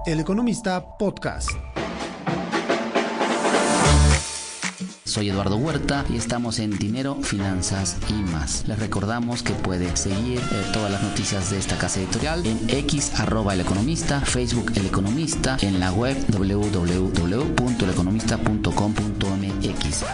El Economista Podcast. Soy Eduardo Huerta y estamos en Dinero, Finanzas y más. Les recordamos que puede seguir todas las noticias de esta casa editorial en X @El Economista, Facebook El Economista, en la web www.eleconomista.com.mx.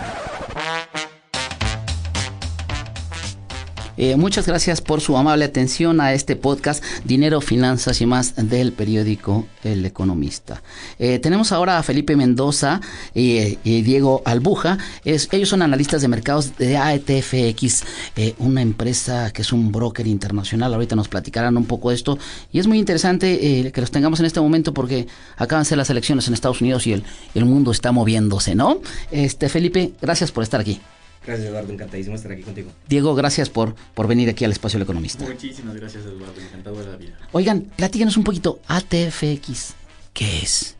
Muchas gracias por su amable atención a este podcast Dinero, Finanzas y más del periódico El Economista. Tenemos ahora a Felipe Mendoza y Diego Albuja. Ellos son analistas de mercados de AETFX, una empresa que es un broker internacional. Ahorita nos platicarán un poco de esto y es muy interesante que los tengamos en este momento porque acaban de ser las elecciones en Estados Unidos y el mundo está moviéndose, ¿no? Felipe, gracias por estar aquí. Gracias, Eduardo, encantadísimo de estar aquí contigo. Diego, gracias por venir aquí al Espacio del Economista. Muchísimas gracias, Eduardo, encantado de la vida. Oigan, platíquenos un poquito, ATFX, ¿qué es?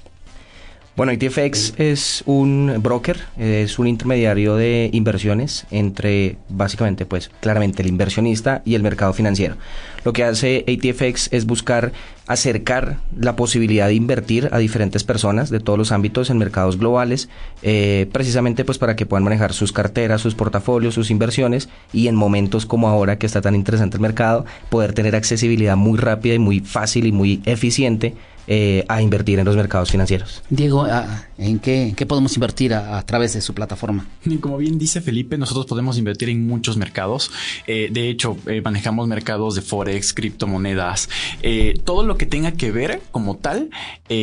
Bueno, ATFX es un broker, es un intermediario de inversiones entre, básicamente, pues, claramente el inversionista y el mercado financiero. Lo que hace ATFX es buscar acercar la posibilidad de invertir a diferentes personas de todos los ámbitos en mercados globales, precisamente pues para que puedan manejar sus carteras, sus portafolios, sus inversiones y en momentos como ahora que está tan interesante el mercado, poder tener accesibilidad muy rápida y muy fácil y muy eficiente a invertir en los mercados financieros. Diego, ¿en qué podemos invertir a través de su plataforma? Como bien dice Felipe, nosotros podemos invertir en muchos mercados. De hecho, manejamos mercados de Forex, criptomonedas, todo lo que tenga que ver como tal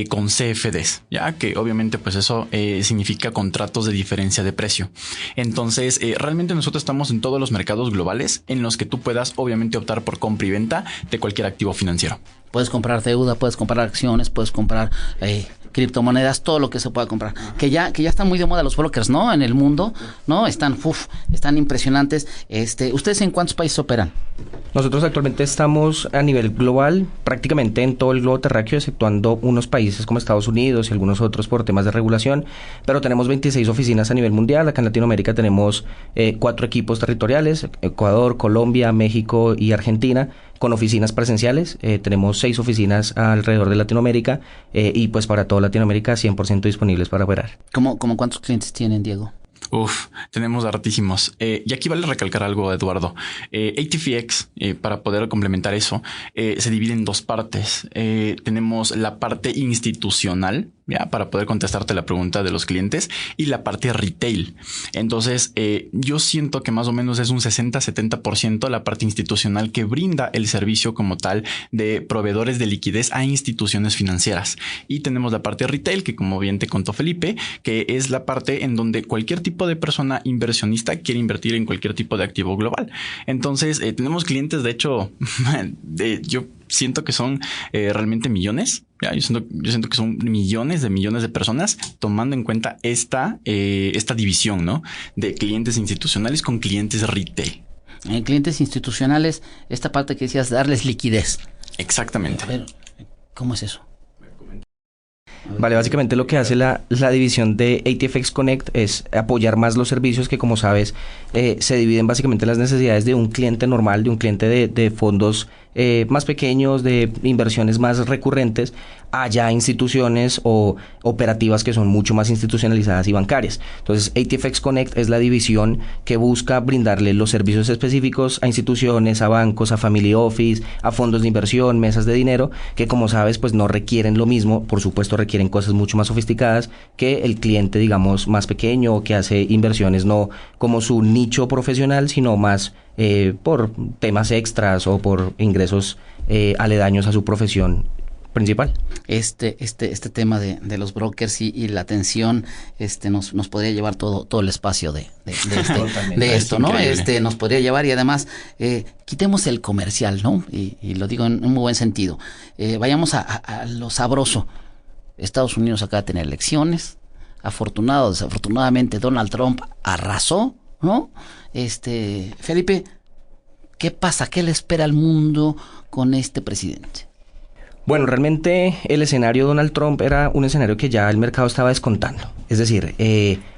con CFDs, ya que obviamente pues eso significa contratos de diferencia de precio. Entonces, realmente nosotros estamos en todos los mercados globales en los que tú puedas obviamente optar por compra y venta de cualquier activo financiero. Puedes comprar deuda, puedes comprar acciones, puedes comprar criptomonedas, todo lo que se pueda comprar. Que ya están muy de moda los brokers, ¿no? En el mundo, ¿no? Están impresionantes. ¿Ustedes en cuántos países operan? Nosotros actualmente estamos a nivel global, prácticamente en todo el globo terráqueo, exceptuando unos países como Estados Unidos y algunos otros por temas de regulación, pero tenemos 26 oficinas a nivel mundial. Acá en Latinoamérica tenemos 4 equipos territoriales, Ecuador, Colombia, México y Argentina, con oficinas presenciales. Tenemos 6 oficinas alrededor de Latinoamérica y pues para toda Latinoamérica 100% disponibles para operar. ¿Cómo cuántos clientes tienen, Diego? Tenemos hartísimos. Y aquí vale recalcar algo, Eduardo. ATFX, para poder complementar eso, se divide en 2 partes. Tenemos la parte institucional, ya, para poder contestarte la pregunta de los clientes, y la parte retail. Entonces, yo siento que más o menos es un 60-70% la parte institucional que brinda el servicio como tal de proveedores de liquidez a instituciones financieras. Y tenemos la parte retail, que como bien te contó Felipe, que es la parte en donde cualquier tipo de persona inversionista quiere invertir en cualquier tipo de activo global. Entonces, tenemos clientes, de hecho, yo siento que son realmente millones. Ya, yo siento que son millones de personas tomando en cuenta esta división, ¿no? De clientes institucionales con clientes retail. En clientes institucionales, esta parte que decías, darles liquidez. Exactamente. A ver, ¿cómo es eso? Vale, básicamente lo que hace la división de ATFX Connect es apoyar más los servicios que, como sabes, se dividen básicamente las necesidades de un cliente normal, de un cliente de fondos más pequeños, de inversiones más recurrentes, a ya instituciones o operativas que son mucho más institucionalizadas y bancarias. Entonces, ATFX Connect es la división que busca brindarle los servicios específicos a instituciones, a bancos, a family office, a fondos de inversión, mesas de dinero, que como sabes, pues no requieren lo mismo, por supuesto requieren cosas mucho más sofisticadas que el cliente, digamos, más pequeño, que hace inversiones no como su nicho profesional, sino más por temas extras o por ingresos aledaños a su profesión principal. Este tema de los brokers y la atención nos podría llevar todo el espacio de esto, ¿no? Nos podría llevar y además quitemos el comercial, ¿no? Y lo digo en un muy buen sentido. Vayamos a lo sabroso. Estados Unidos acaba de tener elecciones. Desafortunadamente Donald Trump arrasó, ¿no? Felipe, ¿qué pasa? ¿Qué le espera al mundo con este presidente? Bueno, realmente el escenario Donald Trump era un escenario que ya el mercado estaba descontando. Es decir,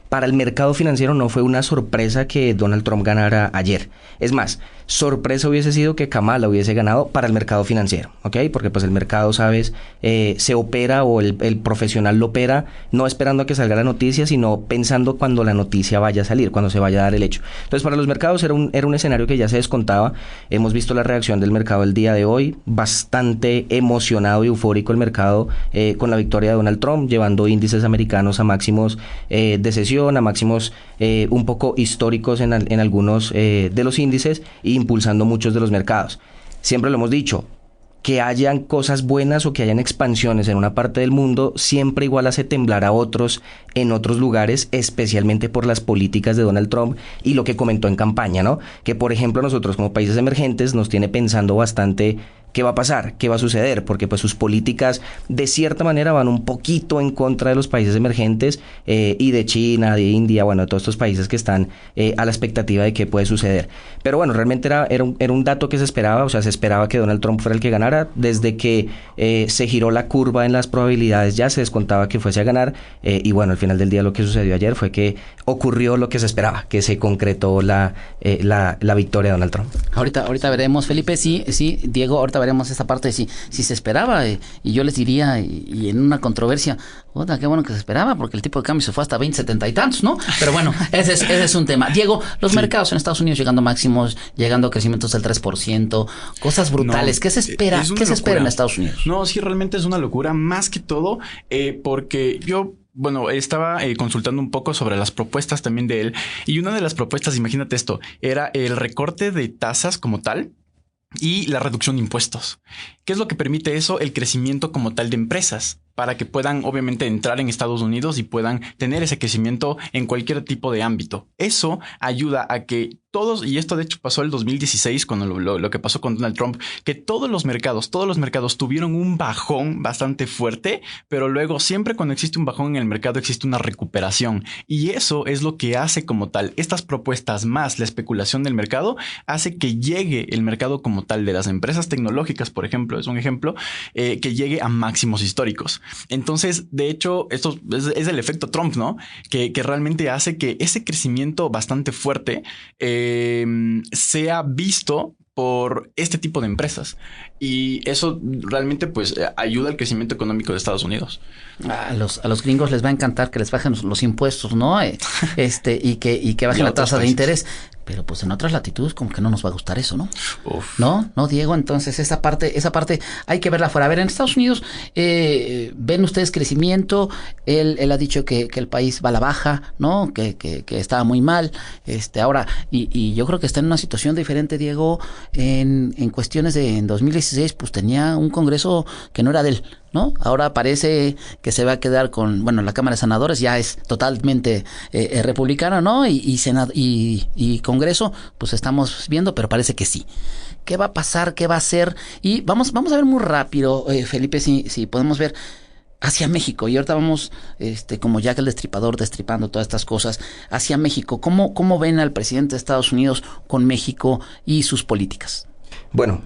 para el mercado financiero no fue una sorpresa que Donald Trump ganara ayer. Es más, sorpresa hubiese sido que Kamala hubiese ganado para el mercado financiero, ¿ok? Porque pues el mercado, sabes, se opera o el profesional lo opera no esperando a que salga la noticia, sino pensando cuando la noticia vaya a salir, cuando se vaya a dar el hecho. Entonces, para los mercados era un escenario que ya se descontaba. Hemos visto la reacción del mercado el día de hoy, bastante emocionado y eufórico el mercado con la victoria de Donald Trump, llevando índices americanos a máximos de sesión, a máximos un poco históricos en algunos de los índices e impulsando muchos de los mercados. Siempre lo hemos dicho, que hayan cosas buenas o que hayan expansiones en una parte del mundo siempre igual hace temblar a otros en otros lugares, especialmente por las políticas de Donald Trump y lo que comentó en campaña, ¿no? Que por ejemplo nosotros como países emergentes nos tiene pensando bastante qué va a pasar, qué va a suceder, porque pues sus políticas de cierta manera van un poquito en contra de los países emergentes y de China, de India, bueno, de todos estos países que están a la expectativa de qué puede suceder. Pero bueno, realmente era un dato que se esperaba, o sea, se esperaba que Donald Trump fuera el que ganara. Desde que se giró la curva en las probabilidades ya se descontaba que fuese a ganar y bueno, al final del día lo que sucedió ayer fue que ocurrió lo que se esperaba, que se concretó la victoria de Donald Trump. Ahorita veremos, Felipe, sí, Diego, ahorita veremos esa parte de si se esperaba, y yo les diría, y en una controversia, qué bueno que se esperaba, porque el tipo de cambio se fue hasta 20, 70 y tantos, ¿no? Pero bueno, ese es un tema. Diego, los mercados en Estados Unidos llegando a máximos, llegando a crecimientos del 3%, cosas brutales. ¿Qué se espera? ¿Qué se espera en Estados Unidos? No, sí, realmente es una locura, más que todo, porque yo... Bueno, estaba consultando un poco sobre las propuestas también de él, y una de las propuestas, imagínate esto, era el recorte de tasas como tal y la reducción de impuestos. ¿Qué es lo que permite eso? El crecimiento como tal de empresas, para que puedan obviamente entrar en Estados Unidos y puedan tener ese crecimiento en cualquier tipo de ámbito. Eso ayuda a que todos, y esto de hecho pasó el 2016 cuando lo que pasó con Donald Trump, que todos los mercados tuvieron un bajón bastante fuerte, pero luego siempre cuando existe un bajón en el mercado existe una recuperación, y eso es lo que hace como tal estas propuestas más la especulación del mercado, hace que llegue el mercado como tal de las empresas tecnológicas, por ejemplo, es un ejemplo, que llegue a máximos históricos. Entonces, de hecho, esto es el efecto Trump, ¿no? Que realmente hace que ese crecimiento bastante fuerte sea visto por este tipo de empresas, y eso realmente pues ayuda al crecimiento económico de Estados Unidos. A los gringos les va a encantar que les bajen los impuestos, ¿no? y que bajen la tasa de interés. Pero pues en otras latitudes como que no nos va a gustar eso, ¿no? Uf. ¿No, Diego? Entonces esa parte hay que verla fuera. A ver, en Estados Unidos ven ustedes crecimiento. Él ha dicho que el país va a la baja, ¿no? Que estaba muy mal. Ahora, y yo creo que está en una situación diferente, Diego, en cuestiones de en 2016, pues tenía un Congreso que no era de él, ¿no? Ahora parece que se va a quedar con, bueno, la Cámara de Senadores ya es totalmente republicana, ¿no? Y Senado y Congreso, pues estamos viendo, pero parece que sí. ¿Qué va a pasar? ¿Qué va a hacer? Y vamos a ver muy rápido, Felipe, si podemos ver hacia México. Y ahorita vamos, como Jack el Destripador, destripando todas estas cosas, hacia México. ¿Cómo ven al presidente de Estados Unidos con México y sus políticas? Bueno,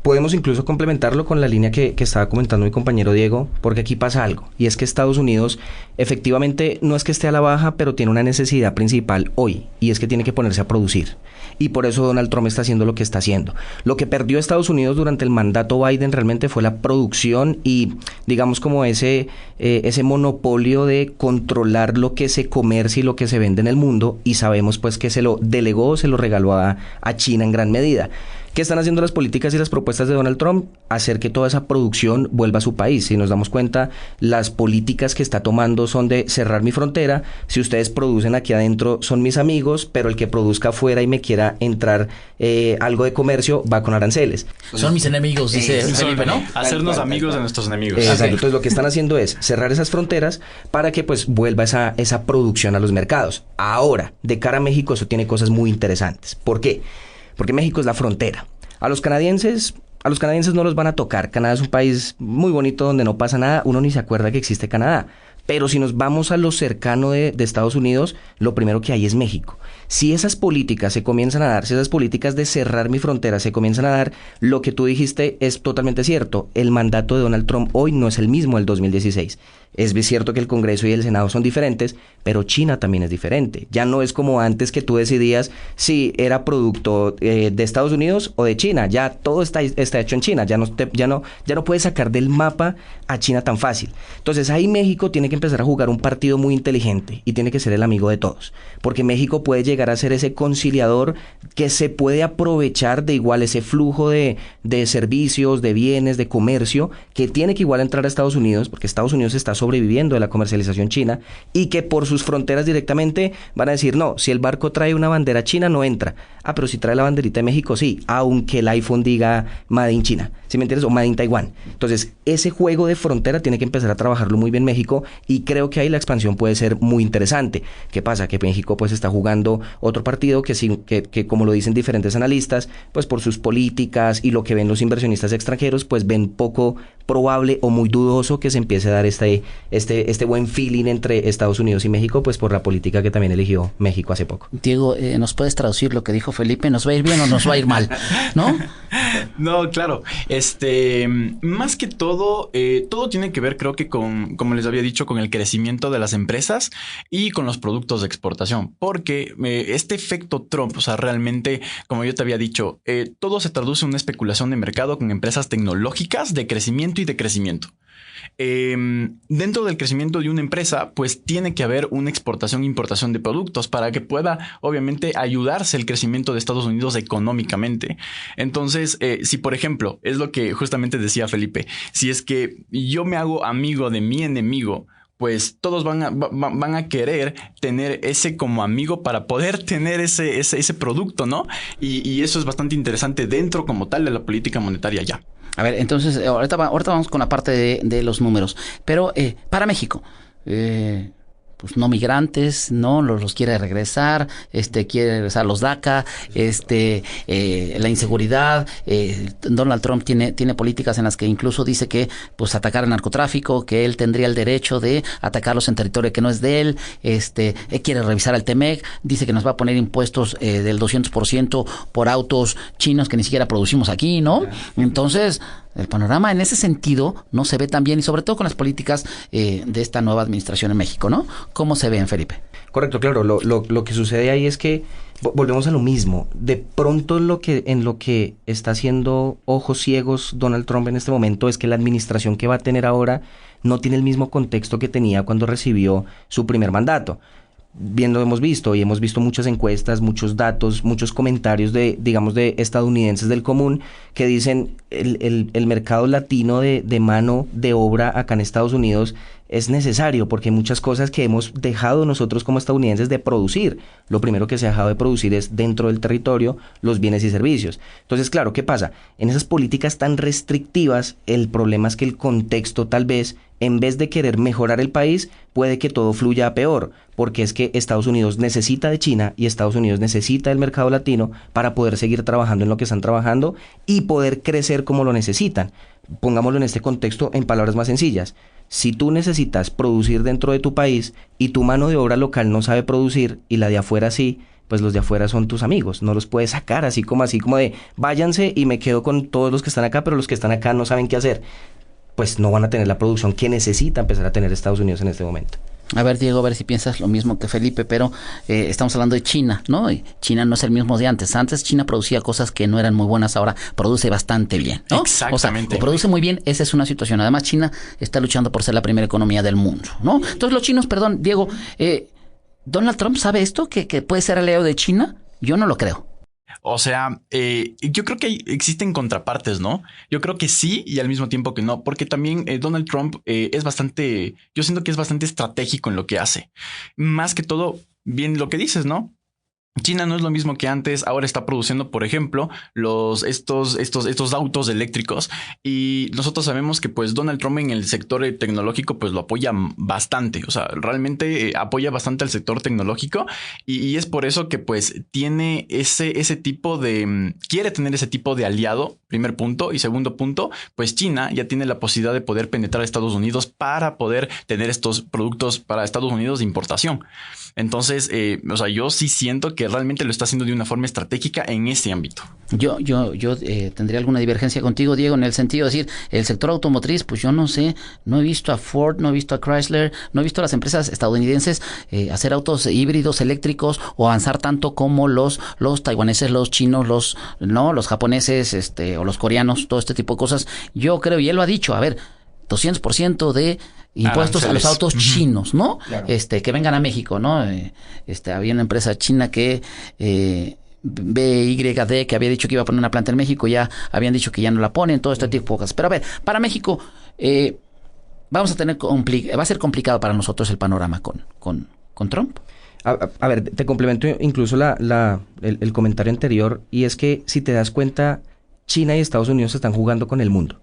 podemos incluso complementarlo con la línea que estaba comentando mi compañero Diego, porque aquí pasa algo, y es que Estados Unidos efectivamente no es que esté a la baja, pero tiene una necesidad principal hoy, y es que tiene que ponerse a producir. Y por eso Donald Trump está haciendo lo que está haciendo. Lo que perdió Estados Unidos durante el mandato Biden realmente fue la producción y, digamos, como ese monopolio de controlar lo que se comercia y lo que se vende en el mundo, y sabemos pues que se lo delegó, se lo regaló a China en gran medida. ¿Qué están haciendo las políticas y las propuestas de Donald Trump? Hacer que toda esa producción vuelva a su país. Si nos damos cuenta, las políticas que está tomando son de cerrar mi frontera. Si ustedes producen aquí adentro, son mis amigos, pero el que produzca afuera y me quiera entrar algo de comercio, va con aranceles. Son mis enemigos, dice Felipe, ¿no? Hacernos amigos de nuestros enemigos. Exacto. Entonces lo que están haciendo es cerrar esas fronteras para que pues vuelva esa producción a los mercados. Ahora, de cara a México, eso tiene cosas muy interesantes. ¿Por qué? Porque México es la frontera. A los canadienses no los van a tocar. Canadá es un país muy bonito donde no pasa nada. Uno ni se acuerda que existe Canadá. Pero si nos vamos a lo cercano de Estados Unidos, lo primero que hay es México. Si esas políticas se comienzan a dar, si esas políticas de cerrar mi frontera se comienzan a dar, lo que tú dijiste es totalmente cierto. El mandato de Donald Trump hoy no es el mismo del 2016. Es cierto que el Congreso y el Senado son diferentes, pero China también es diferente. Ya no es como antes que tú decidías si era producto de Estados Unidos o de China. Ya todo está hecho en China. Ya no puedes sacar del mapa a China tan fácil. Entonces ahí México tiene que empezar a jugar un partido muy inteligente y tiene que ser el amigo de todos. Porque México puede llegar a ser ese conciliador que se puede aprovechar de igual ese flujo de servicios, de bienes, de comercio, que tiene que igual entrar a Estados Unidos, porque Estados Unidos está sobreviviendo de la comercialización china, y que por sus fronteras directamente van a decir, no, si el barco trae una bandera china no entra. Ah, pero si trae la banderita de México, sí, aunque el iPhone diga Made in China, ¿sí me entiendes? O Made in Taiwán. Entonces, ese juego de frontera tiene que empezar a trabajarlo muy bien México, y creo que ahí la expansión puede ser muy interesante. ¿Qué pasa? Que México pues está jugando otro partido que como lo dicen diferentes analistas, pues por sus políticas y lo que ven los inversionistas extranjeros, pues ven poco probable o muy dudoso que se empiece a dar este buen feeling entre Estados Unidos y México, pues por la política que también eligió México hace poco. Diego, ¿nos puedes traducir lo que dijo Felipe? ¿Nos va a ir bien o nos va a ir mal? ¿No? No, claro. Más que todo, todo tiene que ver, creo que como les había dicho, con el crecimiento de las empresas y con los productos de exportación. Porque este efecto Trump, o sea, realmente, como yo te había dicho, todo se traduce en una especulación de mercado con empresas tecnológicas de crecimiento y de crecimiento. Dentro del crecimiento de una empresa, pues tiene que haber una exportación e importación de productos para que pueda, obviamente, ayudarse el crecimiento de Estados Unidos económicamente. Entonces, si por ejemplo, es lo que justamente decía Felipe, si es que yo me hago amigo de mi enemigo, pues todos van a querer tener ese como amigo para poder tener ese producto, ¿no? Y eso es bastante interesante dentro como tal de la política monetaria ya. A ver, entonces, ahorita vamos con la parte de los números. Pero para México, pues no migrantes, no los quiere regresar, quiere regresar los DACA, la inseguridad. Donald Trump tiene políticas en las que incluso dice que pues atacar el narcotráfico, que él tendría el derecho de atacarlos en territorio que no es de él. Él quiere revisar el TEMEC, dice que nos va a poner impuestos del 200% por autos chinos que ni siquiera producimos aquí, ¿no? Entonces, el panorama en ese sentido no se ve tan bien, y sobre todo con las políticas de esta nueva administración en México, ¿no? ¿Cómo se ven, Felipe? Correcto, claro. Lo que sucede ahí es que volvemos a lo mismo. De pronto en lo que está haciendo ojos ciegos Donald Trump en este momento es que la administración que va a tener ahora no tiene el mismo contexto que tenía cuando recibió su primer mandato. Bien lo hemos visto, y hemos visto muchas encuestas, muchos datos, muchos comentarios de estadounidenses del común que dicen el mercado latino de mano de obra acá en Estados Unidos es necesario, porque hay muchas cosas que hemos dejado nosotros como estadounidenses de producir. Lo primero que se ha dejado de producir es dentro del territorio los bienes y servicios. Entonces, claro, ¿qué pasa? En esas políticas tan restrictivas, el problema es que el contexto tal vez, en vez de querer mejorar el país, puede que todo fluya a peor, porque es que Estados Unidos necesita de China y Estados Unidos necesita del mercado latino para poder seguir trabajando en lo que están trabajando y poder crecer como lo necesitan. Pongámoslo en este contexto en palabras más sencillas. Si tú necesitas producir dentro de tu país y tu mano de obra local no sabe producir y la de afuera sí, pues los de afuera son tus amigos, no los puedes sacar así como de váyanse y me quedo con todos los que están acá, pero los que están acá no saben qué hacer. Pues no van a tener la producción que necesita empezar a tener Estados Unidos en este momento. A ver, Diego, a ver si piensas lo mismo que Felipe, pero estamos hablando de China, ¿no? Y China no es el mismo de antes. Antes China producía cosas que no eran muy buenas, ahora produce bastante bien, ¿no? Exactamente. O sea, produce muy bien, esa es una situación. Además, China está luchando por ser la primera economía del mundo, ¿no? Entonces los chinos, perdón, Diego, ¿Donald Trump sabe esto? ¿Que puede ser aliado de China? Yo no lo creo. O sea, yo creo que existen contrapartes, ¿no? Yo creo que sí y al mismo tiempo que no, porque también Donald Trump yo siento que es bastante estratégico en lo que hace. Más que todo, bien lo que dices, ¿no? China no es lo mismo que antes. Ahora está produciendo, por ejemplo, estos autos eléctricos, y nosotros sabemos que pues Donald Trump en el sector tecnológico pues lo apoya bastante. O sea, realmente apoya bastante al sector tecnológico, y es por eso que pues tiene ese tipo de quiere tener ese tipo de aliado. Primer punto. Y segundo punto, pues China ya tiene la posibilidad de poder penetrar a Estados Unidos para poder tener estos productos para Estados Unidos de importación. Entonces, o sea, yo sí siento que porque realmente lo está haciendo de una forma estratégica en ese ámbito. Yo tendría alguna divergencia contigo, Diego, en el sentido de decir, el sector automotriz, pues yo no sé, no he visto a Ford, no he visto a Chrysler, no he visto a las empresas estadounidenses hacer autos híbridos eléctricos o avanzar tanto como los taiwaneses, los chinos, los japoneses, o los coreanos, todo este tipo de cosas. Yo creo, y él lo ha dicho, a ver, 200% de impuestos a los autos chinos, ¿no? Claro. Que vengan a México, ¿no? Había una empresa china que BYD, que había dicho que iba a poner una planta en México, ya habían dicho que ya no la ponen, todo este tipo de cosas. Pero a ver, para México va a ser complicado para nosotros el panorama con Trump. A ver, te complemento incluso el comentario anterior, y es que si te das cuenta, China y Estados Unidos están jugando con el mundo.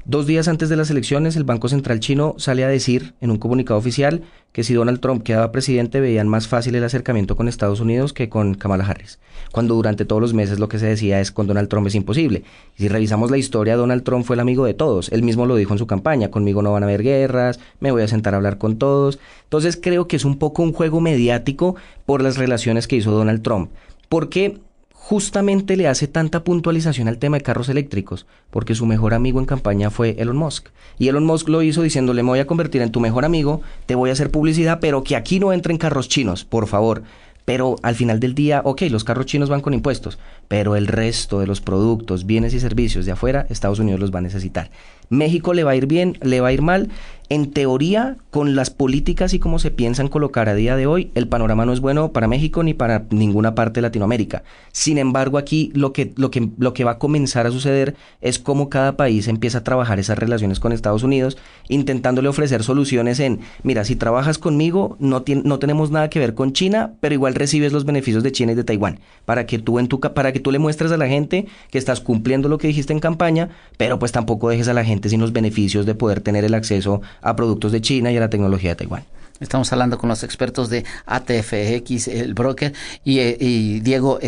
2 días antes de las elecciones, el Banco Central chino sale a decir en un comunicado oficial que si Donald Trump quedaba presidente veían más fácil el acercamiento con Estados Unidos que con Kamala Harris, cuando durante todos los meses lo que se decía es con Donald Trump es imposible. Y si revisamos la historia, Donald Trump fue el amigo de todos. Él mismo lo dijo en su campaña: conmigo no van a haber guerras, me voy a sentar a hablar con todos. Entonces creo que es un poco un juego mediático por las relaciones que hizo Donald Trump. ¿Por qué justamente le hace tanta puntualización al tema de carros eléctricos? Porque su mejor amigo en campaña fue Elon Musk. Y Elon Musk lo hizo diciéndole: me voy a convertir en tu mejor amigo, te voy a hacer publicidad, pero que aquí no entren carros chinos, por favor. Pero al final del día, ok, los carros chinos van con impuestos, pero el resto de los productos, bienes y servicios de afuera, Estados Unidos los va a necesitar. México le va a ir bien, le va a ir mal. En teoría, con las políticas y cómo se piensan colocar a día de hoy, el panorama no es bueno para México ni para ninguna parte de Latinoamérica. Sin embargo, aquí lo que va a comenzar a suceder es cómo cada país empieza a trabajar esas relaciones con Estados Unidos, intentándole ofrecer soluciones mira, si trabajas conmigo, no tenemos nada que ver con China, pero igual recibes los beneficios de China y de Taiwán, para que tú le muestres a la gente que estás cumpliendo lo que dijiste en campaña, pero pues tampoco dejes a la gente sin los beneficios de poder tener el acceso a productos de China y a la tecnología de Taiwán. Estamos hablando con los expertos de ATFX, el broker, y Diego,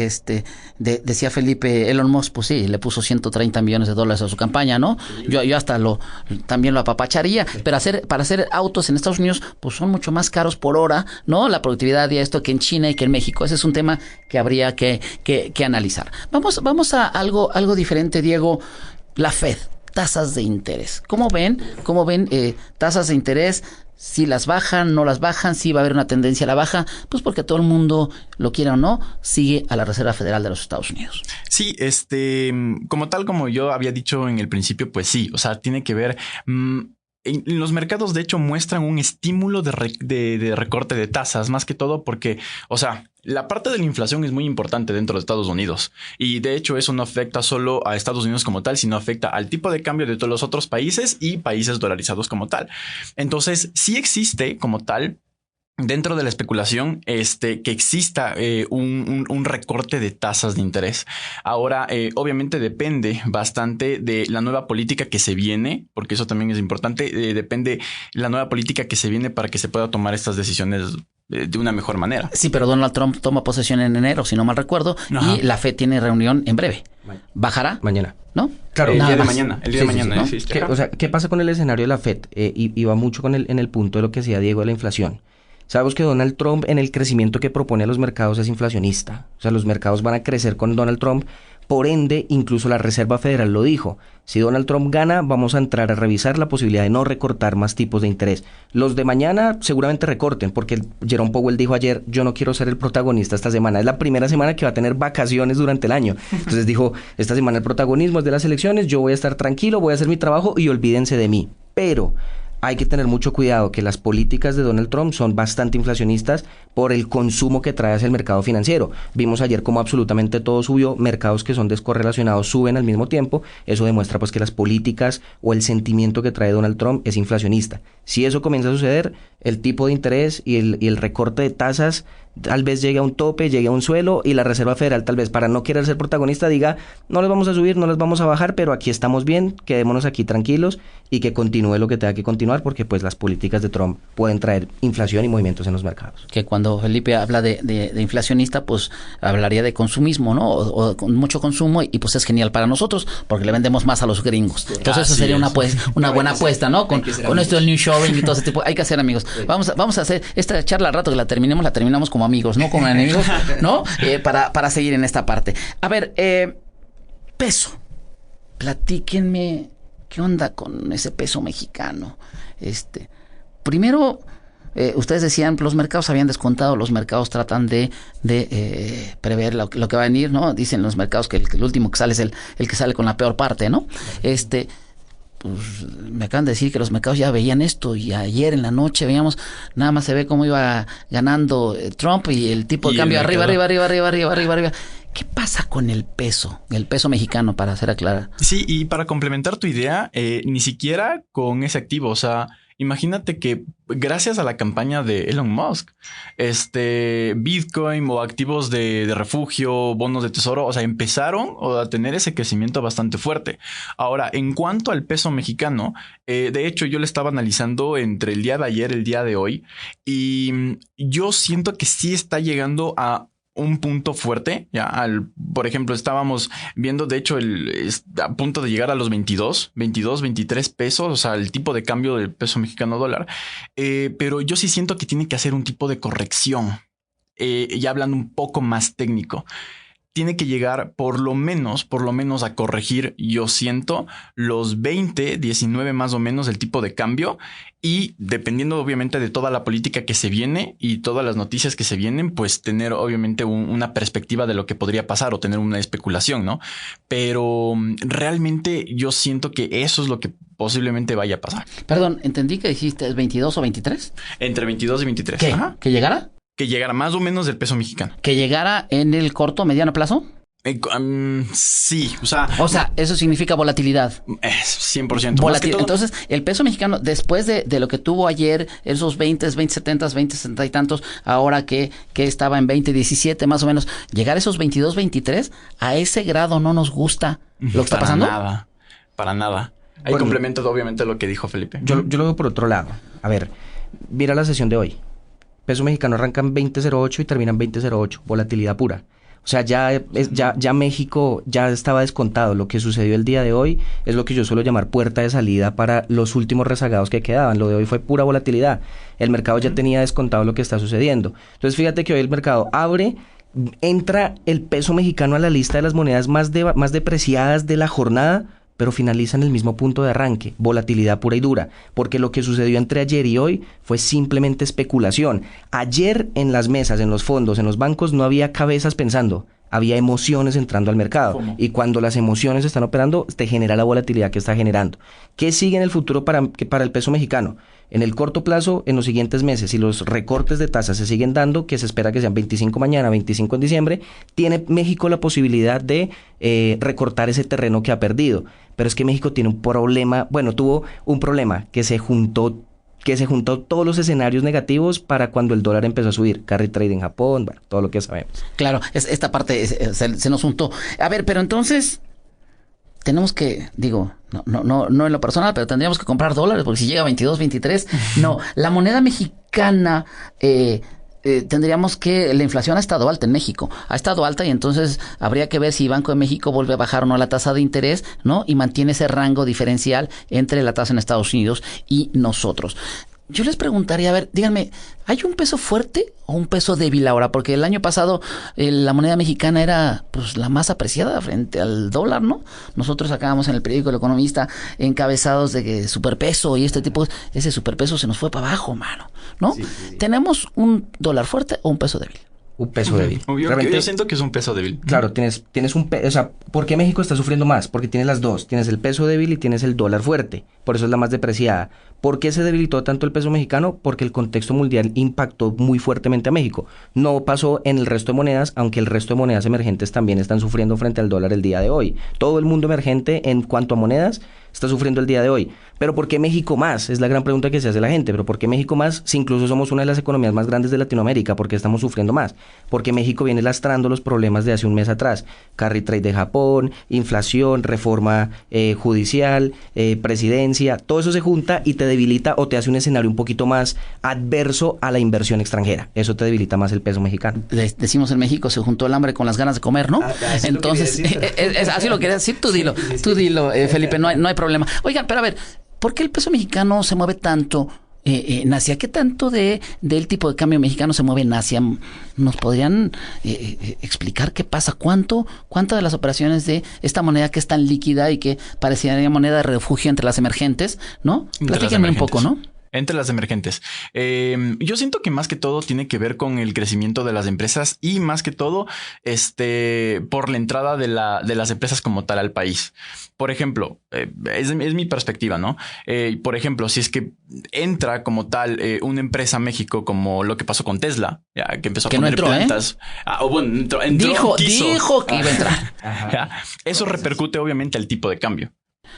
decía Felipe, Elon Musk, pues sí, le puso $130 millones a su campaña, ¿no? Yo hasta también lo apapacharía, pero para hacer autos en Estados Unidos, pues son mucho más caros por hora, ¿no? La productividad y esto que en China y que en México. Ese es un tema que habría que analizar. Vamos a algo diferente, Diego. La Fed, tasas de interés. ¿Cómo ven tasas de interés? Si las bajan, no las bajan, si va a haber una tendencia a la baja, pues porque todo el mundo, lo quiera o no, sigue a la Reserva Federal de los Estados Unidos. Sí, como yo había dicho en el principio, pues sí, o sea, tiene que ver. En los mercados, de hecho, muestran un estímulo de recorte de tasas, más que todo porque, o sea, la parte de la inflación es muy importante dentro de Estados Unidos. Y de hecho, eso no afecta solo a Estados Unidos como tal, sino afecta al tipo de cambio de todos los otros países y países dolarizados como tal. Entonces, sí existe como tal, dentro de la especulación, que exista un recorte de tasas de interés. Ahora, obviamente depende bastante de la nueva política que se viene, porque eso también es importante. Depende la nueva política que se viene para que se pueda tomar estas decisiones de una mejor manera. Sí, pero Donald Trump toma posesión en enero, si no mal recuerdo, Ajá. Y la FED tiene reunión en breve. ¿Bajará? Mañana. ¿No? Claro, el día de mañana. El día de mañana. ¿no? ¿Qué pasa con el escenario de la FED? Y va mucho en el punto de lo que decía Diego de la inflación. Sabemos que Donald Trump, en el crecimiento que propone a los mercados, es inflacionista. O sea, los mercados van a crecer con Donald Trump. Por ende, incluso la Reserva Federal lo dijo. Si Donald Trump gana, vamos a entrar a revisar la posibilidad de no recortar más tipos de interés. Los de mañana seguramente recorten, porque Jerome Powell dijo ayer: yo no quiero ser el protagonista esta semana. Es la primera semana que va a tener vacaciones durante el año. Entonces dijo: esta semana el protagonismo es de las elecciones, yo voy a estar tranquilo, voy a hacer mi trabajo y olvídense de mí. Pero hay que tener mucho cuidado, que las políticas de Donald Trump son bastante inflacionistas por el consumo que trae hacia el mercado financiero. Vimos ayer cómo absolutamente todo subió, mercados que son descorrelacionados suben al mismo tiempo. Eso demuestra pues que las políticas o el sentimiento que trae Donald Trump es inflacionista. Si eso comienza a suceder, el tipo de interés y el recorte de tasas tal vez llegue a un tope, llegue a un suelo, y la Reserva Federal, tal vez para no querer ser protagonista, diga: no las vamos a subir, no las vamos a bajar, pero aquí estamos bien, quedémonos aquí tranquilos y que continúe lo que tenga que continuar, porque pues las políticas de Trump pueden traer inflación y movimientos en los mercados. Que cuando Felipe habla de inflacionista, pues hablaría de consumismo, ¿no? O con mucho consumo, y pues es genial para nosotros porque le vendemos más a los gringos. Entonces eso sería una buena apuesta, ¿no? Con esto del nearshoring y todo ese tipo. Hay que hacer, amigos. Vamos a hacer esta charla al rato que la terminamos como como amigos, no como enemigos, ¿no? Para seguir en esta parte. A ver, peso. Platíquenme, ¿qué onda con ese peso mexicano? Primero, ustedes decían, los mercados habían descontado, los mercados tratan de prever lo que va a venir, ¿no? Dicen los mercados que el último que sale es el que sale con la peor parte, ¿no? Pues me acaban de decir que los mercados ya veían esto y ayer en la noche veíamos, nada más se ve cómo iba ganando Trump y el tipo de cambio arriba. ¿Qué pasa con el peso mexicano, para hacer aclarar? Sí, y para complementar tu idea, ni siquiera con ese activo, o sea, imagínate que gracias a la campaña de Elon Musk, Bitcoin o activos de refugio, bonos de tesoro, o sea, empezaron a tener ese crecimiento bastante fuerte. Ahora, en cuanto al peso mexicano, de hecho, yo lo estaba analizando entre el día de ayer y el día de hoy, y yo siento que sí está llegando a un punto fuerte. Por ejemplo, estábamos viendo, de hecho, a punto de llegar a los 22, 23 pesos, o sea, el tipo de cambio del peso mexicano dólar. Pero yo sí siento que tiene que hacer un tipo de corrección. Ya hablando un poco más técnico, tiene que llegar por lo menos a corregir, yo siento, los 19 más o menos del tipo de cambio, y dependiendo obviamente de toda la política que se viene y todas las noticias que se vienen, pues tener obviamente una perspectiva de lo que podría pasar o tener una especulación, ¿no? Pero realmente yo siento que eso es lo que posiblemente vaya a pasar. Perdón, entendí que dijiste 22 o 23. Entre 22 y 23. ¿Qué? Ajá. ¿Que llegara? Que llegara más o menos del peso mexicano. ¿Que llegara en el corto o mediano plazo? Sí, o sea, eso significa volatilidad. 100%. Entonces, el peso mexicano, después de lo que tuvo ayer, esos 20, 70, 20, 60 y tantos, ahora que estaba en 20, 17 más o menos, llegar a esos 22, 23, a ese grado no nos gusta lo que está pasando. Para nada. Ahí complemento obviamente lo que dijo Felipe. Yo lo veo por otro lado. A ver, mira la sesión de hoy. Peso mexicano arranca en 20.08 y termina en 20.08, volatilidad pura. O sea, ya México ya estaba descontado. Lo que sucedió el día de hoy es lo que yo suelo llamar puerta de salida para los últimos rezagados que quedaban. Lo de hoy fue pura volatilidad. El mercado ya tenía descontado lo que está sucediendo. Entonces, fíjate que hoy el mercado abre, entra el peso mexicano a la lista de las monedas más depreciadas de la jornada, pero finaliza en el mismo punto de arranque, volatilidad pura y dura, porque lo que sucedió entre ayer y hoy fue simplemente especulación. Ayer en las mesas, en los fondos, en los bancos no había cabezas pensando, había emociones entrando al mercado. ¿Cómo? Y cuando las emociones están operando, te genera la volatilidad que está generando. ¿Qué sigue en el futuro para el peso mexicano? En el corto plazo, en los siguientes meses, si los recortes de tasas se siguen dando, que se espera que sean 25 mañana, 25 en diciembre, tiene México la posibilidad de recortar ese terreno que ha perdido. Pero es que México tiene un problema, tuvo un problema que se juntó todos los escenarios negativos para cuando el dólar empezó a subir. Carry trade en Japón, todo lo que sabemos. Claro, esta parte se nos juntó. A ver, pero entonces tenemos que, no en lo personal, pero tendríamos que comprar dólares, porque si llega a 22, 23, no. La moneda mexicana, tendríamos que, la inflación ha estado alta en México, ha estado alta, y entonces habría que ver si Banco de México vuelve a bajar o no la tasa de interés, ¿no? Y mantiene ese rango diferencial entre la tasa en Estados Unidos y nosotros. Yo les preguntaría, a ver, díganme, ¿hay un peso fuerte o un peso débil ahora? Porque el año pasado la moneda mexicana era pues la más apreciada frente al dólar, ¿no? Nosotros sacábamos en el periódico El Economista encabezados de que superpeso y ese superpeso se nos fue para abajo, mano, ¿no? Sí. ¿Tenemos un dólar fuerte o un peso débil? Un peso débil. Yo siento que es un peso débil. Claro, tienes un peso, o sea, ¿por qué México está sufriendo más? Porque tienes las dos, tienes el peso débil y tienes el dólar fuerte, por eso es la más depreciada. ¿Por qué se debilitó tanto el peso mexicano? Porque el contexto mundial impactó muy fuertemente a México. No pasó en el resto de monedas, aunque el resto de monedas emergentes también están sufriendo frente al dólar el día de hoy. Todo el mundo emergente en cuanto a monedas está sufriendo el día de hoy. ¿Pero por qué México más? Es la gran pregunta que se hace la gente. ¿Pero por qué México más? Si incluso somos una de las economías más grandes de Latinoamérica, ¿por qué estamos sufriendo más? Porque México viene lastrando los problemas de hace un mes atrás. Carry trade de Japón, inflación, reforma judicial, presidencia, todo eso se junta y te debilita o te hace un escenario un poquito más adverso a la inversión extranjera. Eso te debilita más el peso mexicano. Decimos en México, se juntó el hambre con las ganas de comer, ¿no? Entonces, así lo quería decir, tú dilo, Felipe, no hay problema. Oigan, pero a ver, ¿por qué el peso mexicano se mueve tanto en Asia. ¿Qué tanto del tipo de cambio mexicano se mueve en Asia? ¿Nos podrían explicar qué pasa? ¿Cuántas de las operaciones de esta moneda que es tan líquida y que parecería moneda de refugio entre las emergentes, ¿no? Platíquenme un poco, ¿no? Entre las emergentes. Yo siento que más que todo tiene que ver con el crecimiento de las empresas y más que todo, por la entrada de las empresas como tal al país. Por ejemplo, es mi perspectiva, ¿no? Por ejemplo, si es que entra como tal una empresa a México, como lo que pasó con Tesla, ya, que empezó a poner plantas. Dijo que iba a entrar. Ya, eso repercute obviamente al tipo de cambio.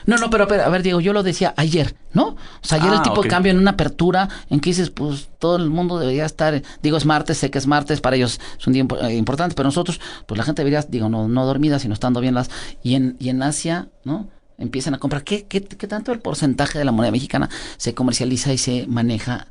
No, pero a ver, Diego, yo lo decía ayer, ¿no? O sea, ayer el tipo de cambio en una apertura en que dices, pues todo el mundo debería estar, digo, es martes, sé que es martes, para ellos es un día importante, pero nosotros, pues la gente debería, digo, no dormida, sino estando bien y en Asia, ¿no? Empiezan a comprar. ¿Qué tanto el porcentaje de la moneda mexicana se comercializa y se maneja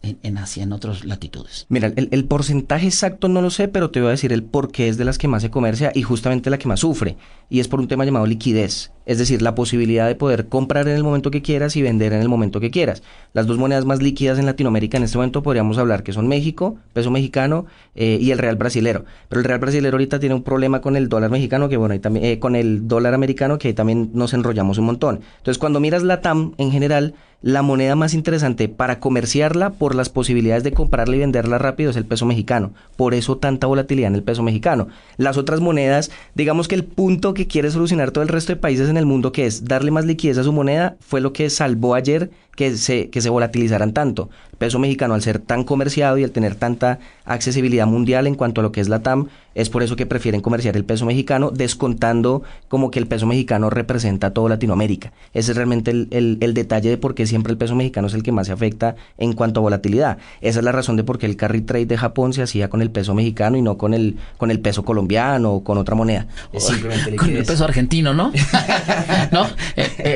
en Asia, en otras latitudes? Mira, el porcentaje exacto no lo sé, pero te voy a decir el por qué es de las que más se comercia y justamente la que más sufre. Y es por un tema llamado liquidez. Es decir, la posibilidad de poder comprar en el momento que quieras y vender en el momento que quieras. Las dos monedas más líquidas en Latinoamérica en este momento podríamos hablar que son México, peso mexicano y el real brasilero. Pero el real brasilero ahorita tiene un problema con el dólar mexicano, que bueno, ahí también, con el dólar americano, que ahí también nos enrollamos un montón. Entonces, cuando miras la TAM en general, la moneda más interesante para comerciarla por las posibilidades de comprarla y venderla rápido es el peso mexicano. Por eso tanta volatilidad en el peso mexicano. Las otras monedas, digamos que el punto que quiere solucionar todo el resto de países en el mundo, que es darle más liquidez a su moneda, fue lo que salvó ayer que se volatilizaran tanto. El peso mexicano, al ser tan comerciado y al tener tanta accesibilidad mundial en cuanto a lo que es la TAM, es por eso que prefieren comerciar el peso mexicano, descontando como que el peso mexicano representa a toda Latinoamérica. Ese es realmente el detalle de por qué siempre el peso mexicano es el que más se afecta en cuanto a volatilidad. Esa es la razón de por qué el carry trade de Japón se hacía con el peso mexicano y no con el peso colombiano o con otra moneda. Es simplemente con el peso argentino, ¿no? ¿No?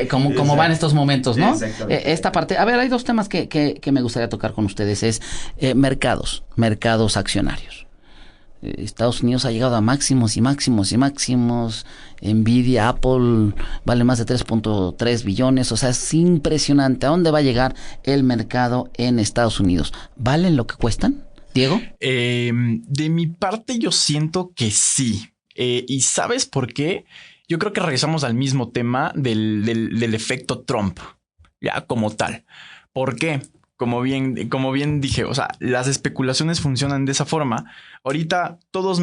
Como va en estos momentos, ¿no? Esta parte. A ver, hay dos temas que me gustaría tocar con ustedes. Es mercados accionarios. Estados Unidos ha llegado a máximos y máximos y máximos. Nvidia, Apple vale más de 3.3 billones. O sea, es impresionante. ¿A dónde va a llegar el mercado en Estados Unidos? ¿Valen lo que cuestan, Diego? De mi parte, yo siento que sí. ¿Y sabes por qué? Yo creo que regresamos al mismo tema del efecto Trump, ya como tal. ¿Por qué? Como bien dije, o sea, las especulaciones funcionan de esa forma. Ahorita todos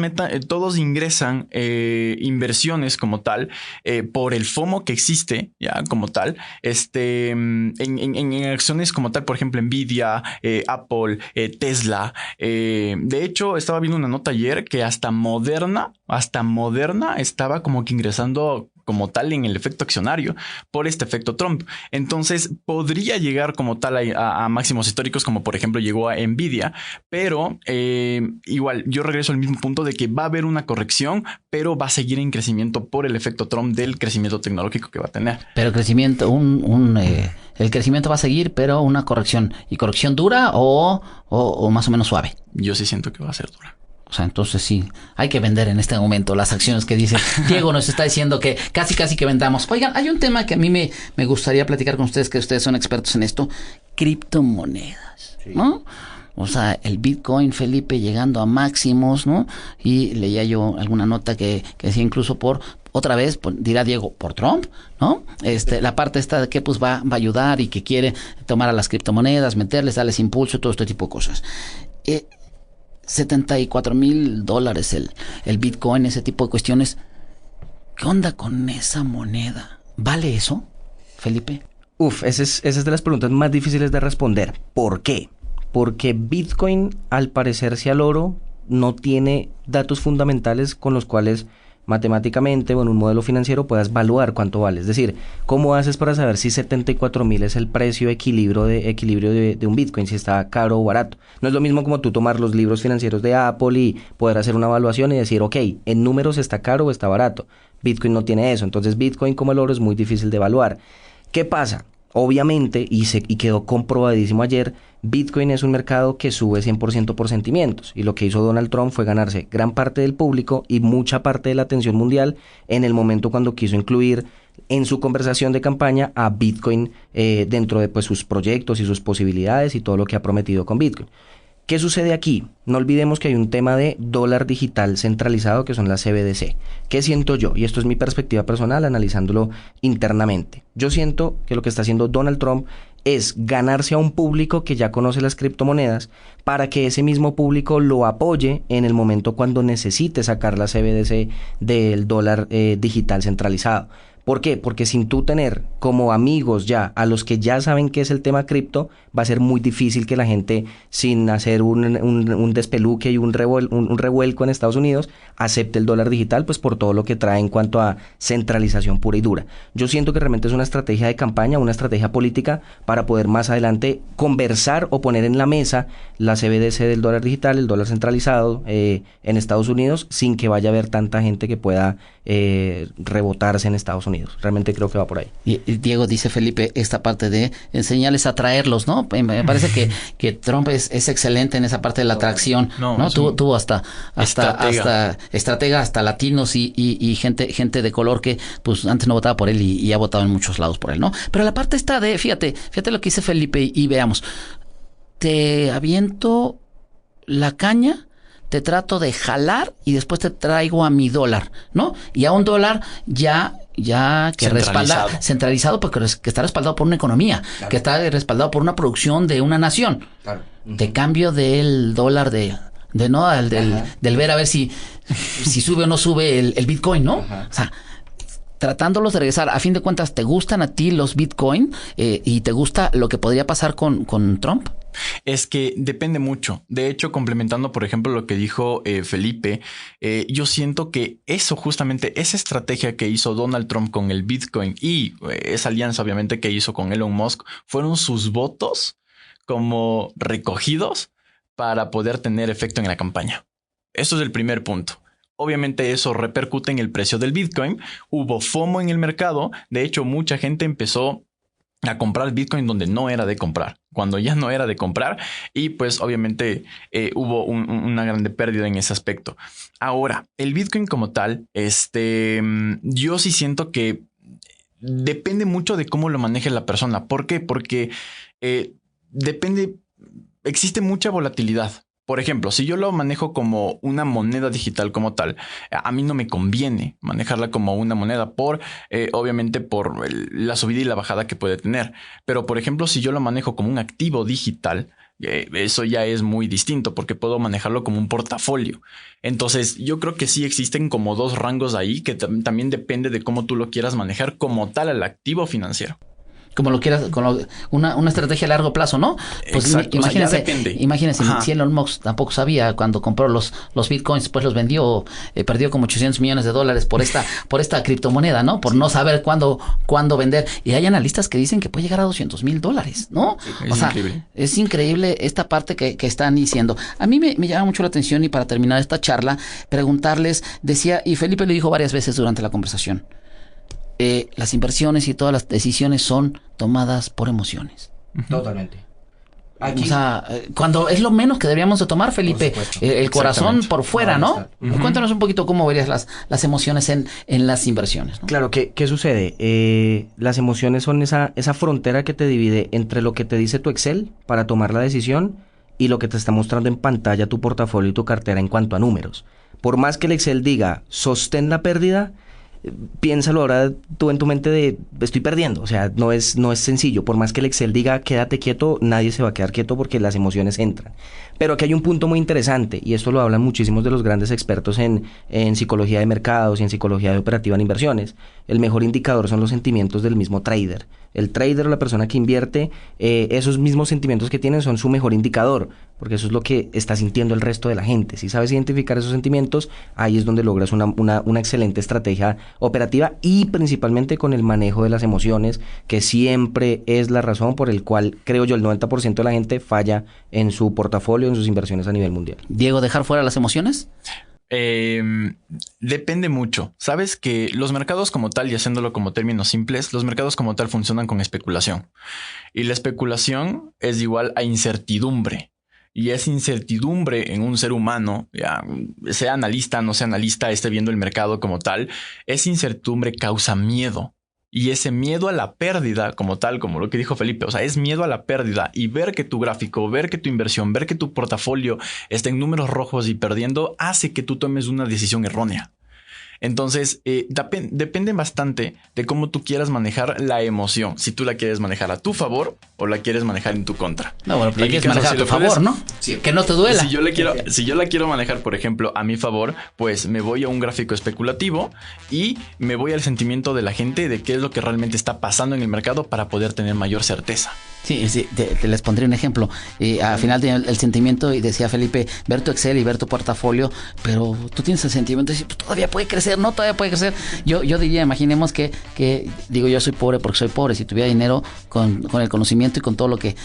ingresan inversiones como tal por el FOMO que existe, ya como tal, en acciones como tal, por ejemplo, Nvidia, Apple, Tesla. De hecho, estaba viendo una nota ayer que hasta Moderna estaba como que ingresando como tal en el efecto accionario por este efecto Trump. Entonces podría llegar como tal a máximos históricos, como por ejemplo llegó a Nvidia, pero igual yo regreso al mismo punto de que va a haber una corrección, pero va a seguir en crecimiento por el efecto Trump del crecimiento tecnológico que va a tener. Pero el crecimiento, el crecimiento va a seguir, pero una corrección. ¿Y corrección dura o más o menos suave? Yo sí siento que va a ser dura. O sea, entonces sí, hay que vender en este momento las acciones que dice Diego. Nos está diciendo que casi que vendamos. Oigan, hay un tema que a mí me gustaría platicar con ustedes, que ustedes son expertos en esto: criptomonedas, ¿no? O sea, el Bitcoin, Felipe, llegando a máximos, ¿no? Y leía yo alguna nota que decía incluso otra vez, dirá Diego, por Trump, ¿no? La parte esta de que pues va a ayudar y que quiere tomar a las criptomonedas, meterles, darles impulso, todo este tipo de cosas. $74,000 el Bitcoin, ese tipo de cuestiones. ¿Qué onda con esa moneda? ¿Vale eso, Felipe? Esa es de las preguntas más difíciles de responder. ¿Por qué? Porque Bitcoin, al parecerse al oro, no tiene datos fundamentales con los cuales matemáticamente o en un modelo financiero puedas evaluar cuánto vale. Es decir, ¿cómo haces para saber si 74,000 es el precio equilibrio de un Bitcoin, si está caro o barato? No es lo mismo como tú tomar los libros financieros de Apple y poder hacer una evaluación y decir, ok, en números está caro o está barato. Bitcoin no tiene eso. Entonces Bitcoin, como el oro, es muy difícil de evaluar. ¿Qué pasa? Obviamente, y quedó comprobadísimo ayer, Bitcoin es un mercado que sube 100% por sentimientos, y lo que hizo Donald Trump fue ganarse gran parte del público y mucha parte de la atención mundial en el momento cuando quiso incluir en su conversación de campaña a Bitcoin dentro de pues, sus proyectos y sus posibilidades y todo lo que ha prometido con Bitcoin. ¿Qué sucede aquí? No olvidemos que hay un tema de dólar digital centralizado que son las CBDC. ¿Qué siento yo? Y esto es mi perspectiva personal analizándolo internamente. Yo siento que lo que está haciendo Donald Trump es ganarse a un público que ya conoce las criptomonedas para que ese mismo público lo apoye en el momento cuando necesite sacar la CBDC del dólar digital centralizado. ¿Por qué? Porque sin tú tener como amigos ya a los que ya saben qué es el tema cripto, va a ser muy difícil que la gente, sin hacer un despeluque y un revuelco en Estados Unidos, acepte el dólar digital, pues por todo lo que trae en cuanto a centralización pura y dura. Yo siento que realmente es una estrategia de campaña, una estrategia política para poder más adelante conversar o poner en la mesa la CBDC del dólar digital, el dólar centralizado en Estados Unidos, sin que vaya a haber tanta gente que pueda rebotarse en Estados Unidos. Realmente creo que va por ahí. Y Diego, dice Felipe, esta parte de enseñarles a atraerlos, ¿no? Me parece que Trump es excelente en esa parte de la atracción, ¿no? Tuvo hasta estratega, hasta latinos y gente de color que pues antes no votaba por él y ha votado en muchos lados por él, ¿no? Pero la parte está de, fíjate lo que dice Felipe y veamos. Te aviento la caña, te trato de jalar y después te traigo a mi dólar, ¿no? Y a un dólar ya que respalda, centralizado, porque que está respaldado por una economía, claro, que está respaldado por una producción de una nación. Claro. De cambio del dólar del ver a ver si sube o no sube el Bitcoin, ¿no? Ajá. O sea, tratándolos de regresar. A fin de cuentas, ¿te gustan a ti los Bitcoin y te gusta lo que podría pasar con Trump? Es que depende mucho. De hecho, complementando, por ejemplo, lo que dijo Felipe, yo siento que eso justamente, esa estrategia que hizo Donald Trump con el Bitcoin y esa alianza obviamente que hizo con Elon Musk, fueron sus votos como recogidos para poder tener efecto en la campaña. Eso es el primer punto. Obviamente eso repercute en el precio del Bitcoin. Hubo FOMO en el mercado. De hecho, mucha gente empezó a comprar Bitcoin donde no era de comprar, cuando ya no era de comprar, y pues obviamente hubo una grande pérdida en ese aspecto. Ahora, el Bitcoin como tal, yo sí siento que depende mucho de cómo lo maneje la persona. ¿Por qué? Porque existe mucha volatilidad. Por ejemplo, si yo lo manejo como una moneda digital como tal, a mí no me conviene manejarla como una moneda obviamente por la subida y la bajada que puede tener. Pero, por ejemplo, si yo lo manejo como un activo digital, eso ya es muy distinto porque puedo manejarlo como un portafolio. Entonces, yo creo que sí existen como dos rangos ahí que también depende de cómo tú lo quieras manejar como tal al activo financiero. Como lo quieras, una estrategia a largo plazo, ¿no? Pues exacto, imagínense, si Elon Musk tampoco sabía cuando compró los Bitcoins, pues los vendió, perdió como $800 millones por esta criptomoneda, ¿no? Por no saber cuándo vender. Y hay analistas que dicen que puede llegar a $200,000, ¿no? O sea, es increíble esta parte que están diciendo. A mí me llama mucho la atención, y para terminar esta charla, preguntarles, decía, y Felipe le dijo varias veces durante la conversación, las inversiones y todas las decisiones son tomadas por emociones. Totalmente. Aquí, o sea, cuando es lo menos que deberíamos de tomar, Felipe, el corazón por fuera, ¿no? Cuéntanos un poquito cómo verías las emociones en las inversiones, ¿no? Claro, ¿qué sucede? Las emociones son esa frontera que te divide entre lo que te dice tu Excel para tomar la decisión y lo que te está mostrando en pantalla tu portafolio y tu cartera en cuanto a números. Por más que el Excel diga, sostén la pérdida, piénsalo ahora tú en tu mente de estoy perdiendo. O sea, no es sencillo. Por más que el Excel diga quédate quieto, nadie se va a quedar quieto porque las emociones entran. Pero aquí hay un punto muy interesante, y esto lo hablan muchísimos de los grandes expertos en psicología de mercados y en psicología de operativa en inversiones. El mejor indicador son los sentimientos del mismo trader. El trader o la persona que invierte, esos mismos sentimientos que tienen son su mejor indicador, porque eso es lo que está sintiendo el resto de la gente. Si sabes identificar esos sentimientos, ahí es donde logras una excelente estrategia operativa, y principalmente con el manejo de las emociones, que siempre es la razón por el cual, creo yo, el 90% de la gente falla en su portafolio, en sus inversiones a nivel mundial. Diego, ¿dejar fuera las emociones? Depende mucho. Sabes que los mercados como tal, y haciéndolo como términos simples, los mercados como tal funcionan con especulación. Y la especulación es igual a incertidumbre. Y esa incertidumbre en un ser humano, ya sea analista, no sea analista, esté viendo el mercado como tal, esa incertidumbre causa miedo. Y ese miedo a la pérdida, como tal, como lo que dijo Felipe, o sea, es miedo a la pérdida y ver que tu gráfico, ver que tu inversión, ver que tu portafolio está en números rojos y perdiendo, hace que tú tomes una decisión errónea. Entonces, depende bastante de cómo tú quieras manejar la emoción. Si tú la quieres manejar a tu favor o la quieres manejar en tu contra. No, bueno, pero la quieres manejar a tu favor, ¿no? Sí, que no te duela. Si yo la quiero manejar, por ejemplo, a mi favor, pues me voy a un gráfico especulativo y me voy al sentimiento de la gente de qué es lo que realmente está pasando en el mercado para poder tener mayor certeza. Sí, te les pondré un ejemplo. Al final el sentimiento, y decía Felipe, ver tu Excel y ver tu portafolio, pero tú tienes el sentimiento de decir, todavía puede crecer, no, todavía puede crecer. Yo diría, imaginemos que digo, yo soy pobre porque soy pobre. Si tuviera dinero con el conocimiento y con todo lo que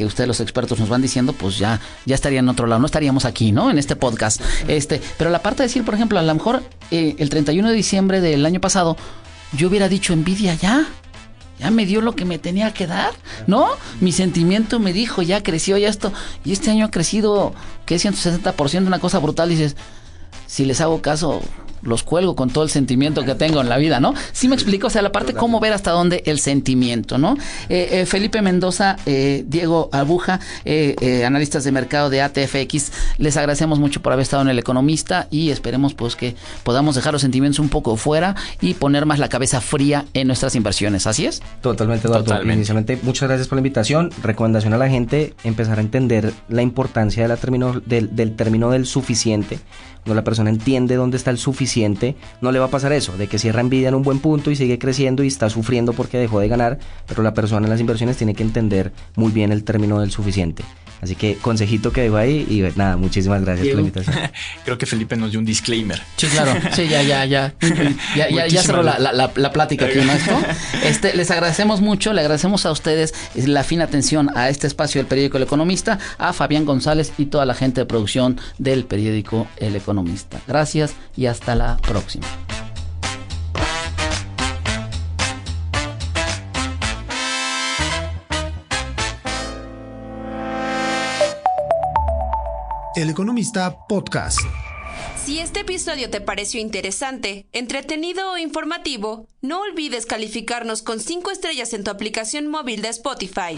ustedes los expertos nos van diciendo, pues ya estaría en otro lado, no estaríamos aquí, ¿no? En este podcast. Pero la parte de decir, por ejemplo, a lo mejor el 31 de diciembre del año pasado, yo hubiera dicho Nvidia ya me dio lo que me tenía que dar, ¿no? Mi sentimiento me dijo, ya creció, ya esto. Y este año ha crecido, ¿qué? 160%, una cosa brutal. Y dices, si les hago caso, los cuelgo con todo el sentimiento que tengo en la vida, ¿no? Sí me explico, o sea, la parte cómo ver hasta dónde el sentimiento, ¿no? Felipe Mendoza, Diego Abuja, analistas de mercado de ATFX, les agradecemos mucho por haber estado en El Economista y esperemos pues que podamos dejar los sentimientos un poco fuera y poner más la cabeza fría en nuestras inversiones, ¿así es? Totalmente, Eduardo. Totalmente. Inicialmente, muchas gracias por la invitación. Recomendación a la gente, empezar a entender la importancia del término del suficiente. Cuando la persona entiende dónde está el suficiente, no le va a pasar eso, de que cierra Nvidia en un buen punto y sigue creciendo y está sufriendo porque dejó de ganar, pero la persona en las inversiones tiene que entender muy bien el término del suficiente. Así que consejito que dejo ahí y nada, muchísimas gracias por la invitación. Creo que Felipe nos dio un disclaimer. Sí, claro. Sí, ya cerró la plática aquí, ¿no? Les agradecemos mucho, le agradecemos a ustedes la fina atención a este espacio del periódico El Economista, a Fabián González y toda la gente de producción del periódico El Economista. Gracias y hasta la próxima. El Economista Podcast. Si este episodio te pareció interesante, entretenido o informativo, no olvides calificarnos con 5 estrellas en tu aplicación móvil de Spotify.